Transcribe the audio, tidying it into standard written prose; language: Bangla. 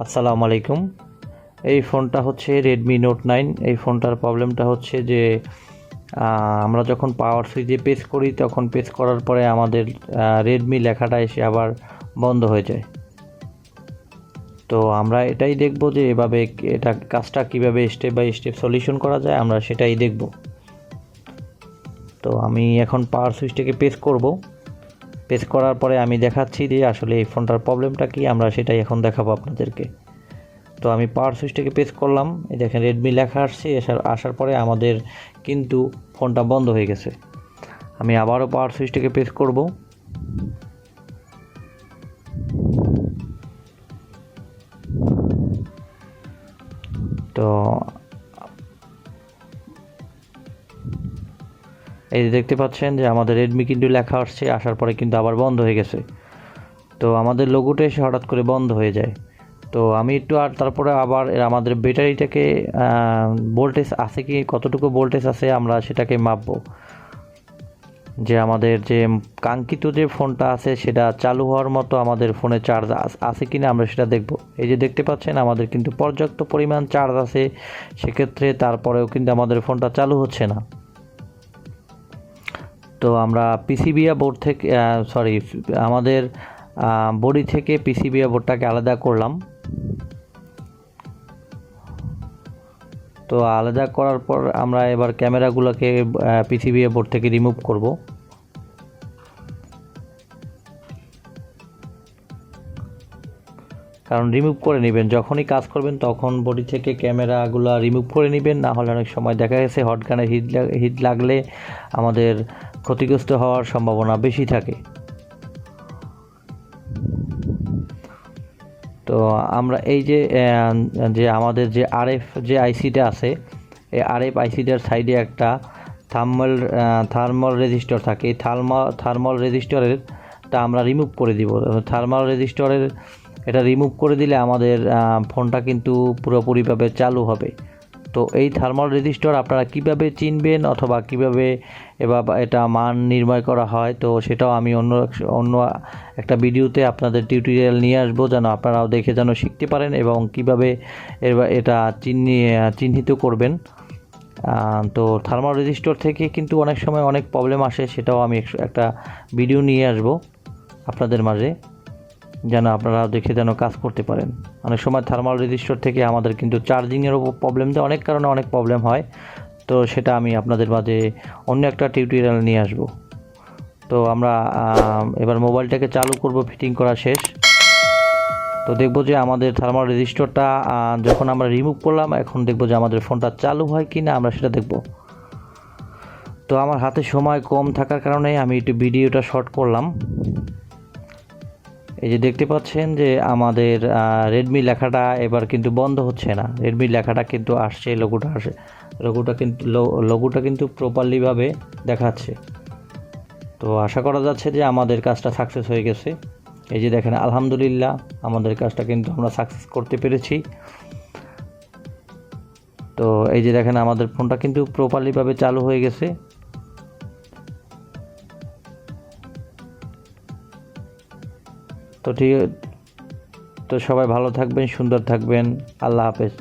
আসসালামু আলাইকুম। এই ফোনটা হচ্ছে Redmi Note 9। এই ফোনটার প্রবলেমটা হচ্ছে যে আমরা যখন পাওয়ার সুইচে প্রেস করি তখন প্রেস করার পরে আমাদের Redmi লেখাটা এসে আবার বন্ধ হয়ে যায়। তো আমরা এটাই দেখব যে এভাবে এটা কাজটা কিভাবে স্টেপ বাই স্টেপ সলিউশন করা যায়, আমরা সেটাই দেখব। তো আমি এখন পাওয়ার সুইচটাকে প্রেস করব। প্রেস করার পরে আমি দেখাচ্ছি যে আসলে এই ফোনটার প্রবলেমটা কি, আমরা সেটাই এখন দেখাবো আপনাদেরকে। তো আমি পাওয়ার সুইচটাকে প্রেস করলাম, এই দেখেন রেডমি লেখা আসছে। আসার পরে আমাদের কিন্তু ফোনটা বন্ধ হয়ে গেছে। আমি আবারও পাওয়ার সুইচটাকে প্রেস করব। তো এই যে দেখতে পাচ্ছেন যে আমাদের রেডমি কিন্তু লেখা আসছে, আসার পরে কিন্তু আবার বন্ধ হয়ে গেছে। তো আমাদের লোগোটা এসে হঠাৎ করে বন্ধ হয়ে যায়। তো আমি একটু আর তারপরে আবার আমাদের ব্যাটারিটাকে ভোল্টেজ আছে কি, কতটুকু ভোল্টেজ আছে আমরা সেটাকে মাপবো, যে আমাদের যে কাঙ্ক্ষিত যে ফোনটা আছে সেটা চালু হওয়ার মতো আমাদের ফোনে চার্জ আছে কি না আমরা সেটা দেখব। এই যে দেখতে পাচ্ছেন আমাদের কিন্তু পর্যাপ্ত পরিমাণ চার্জ আছে, সেক্ষেত্রে তারপরেও কিন্তু আমাদের ফোনটা চালু হচ্ছে না। তো আমরা পিসিবিয়া বোর্ড থেকে আমাদের বডি থেকে পিসিবিয়া বোর্ডটাকে আলাদা করলাম। তো আলাদা করার পর আমরা এবার ক্যামেরাগুলোকে পিসিবিএ বোর্ড থেকে রিমুভ করব। কারণ রিমুভ করে নেবেন, যখনই কাজ করবেন তখন বডি থেকে ক্যামেরাগুলো রিমুভ করে নেবেন, না হলে অনেক সময় দেখা গেছে হট গানের হিট লাগলে আমাদের ক্ষতিগ্রস্ত হওয়ার সম্ভাবনা বেশি থাকে। তো আমরা এই যে আমাদের যে আরএফ যে আইসিটা আছে, এই আরএফ আইসিটার সাইডে একটা থার্মাল রেজিস্টর থাকে। এই থার্মাল রেজিস্টরের তা আমরা রিমুভ করে দিব। থার্মাল রেজিস্টরের এটা রিমুভ করে দিলে আমাদের ফোনটা কিন্তু পুরোপুরিভাবে চালু হবে। তো এই থার্মাল রেজিস্টর আপনারা কিভাবে চিনবেন অথবা কিভাবে এটা মান নির্ণয় করা হয়, তো সেটাও আমি অন্য একটা ভিডিওতে আপনাদের টিউটোরিয়াল নিয়ে আসবো, যেন আপনারাও দেখে যেন শিখতে পারেন এবং কিভাবে এটা চিহ্নিত করবেন। তো থার্মাল রেজিস্টর থেকে কিন্তু অনেক সময় অনেক প্রবলেম আসে, সেটাও আমি একটা ভিডিও নিয়ে আসবো আপনাদের মাঝে, যেন আপনারা দেখে যেন কাজ করতে পারেন। অনেক সময় থার্মাল রেজিস্টর থেকে আমাদের কিন্তু চার্জিংয়েরও প্রবলেম দেয়, অনেক কারণে অনেক প্রবলেম হয়। তো সেটা আমি আপনাদের মাঝে অন্য একটা টিউটোরিয়াল নিয়ে আসব। তো আমরা এবার মোবাইলটাকে চালু করব, ফিটিং করা শেষ। তো দেখব যে আমাদের থার্মাল রেজিস্টরটা যখন আমরা রিমুভ করলাম, এখন দেখব যে আমাদের ফোনটা চালু হয় কি না, আমরা সেটা দেখব। তো আমার হাতে সময় কম থাকার কারণে আমি একটু ভিডিওটা শর্ট করলাম। এই যে দেখতে পাচ্ছেন যে আমাদের রেডমি লেখাটা এবার কিন্তু বন্ধ হচ্ছে না। রেডমি লেখাটা কিন্তু আসছে, লোগোটা কিন্তু প্রপারলিভাবে দেখাচ্ছে। তো আশা করা যাচ্ছে যে আমাদের কাজটা সাকসেস হয়ে গেছে। এই যে দেখেন, আলহামদুলিল্লাহ আমাদের কাজটা কিন্তু আমরা সাকসেস করতে পেরেছি। তো এই যে দেখেন আমাদের ফোনটা কিন্তু প্রপারলিভাবে চালু হয়ে গেছে। তো সবাই ভালো থাকবেন, সুন্দর থাকবেন। আল্লাহ হাফেজ।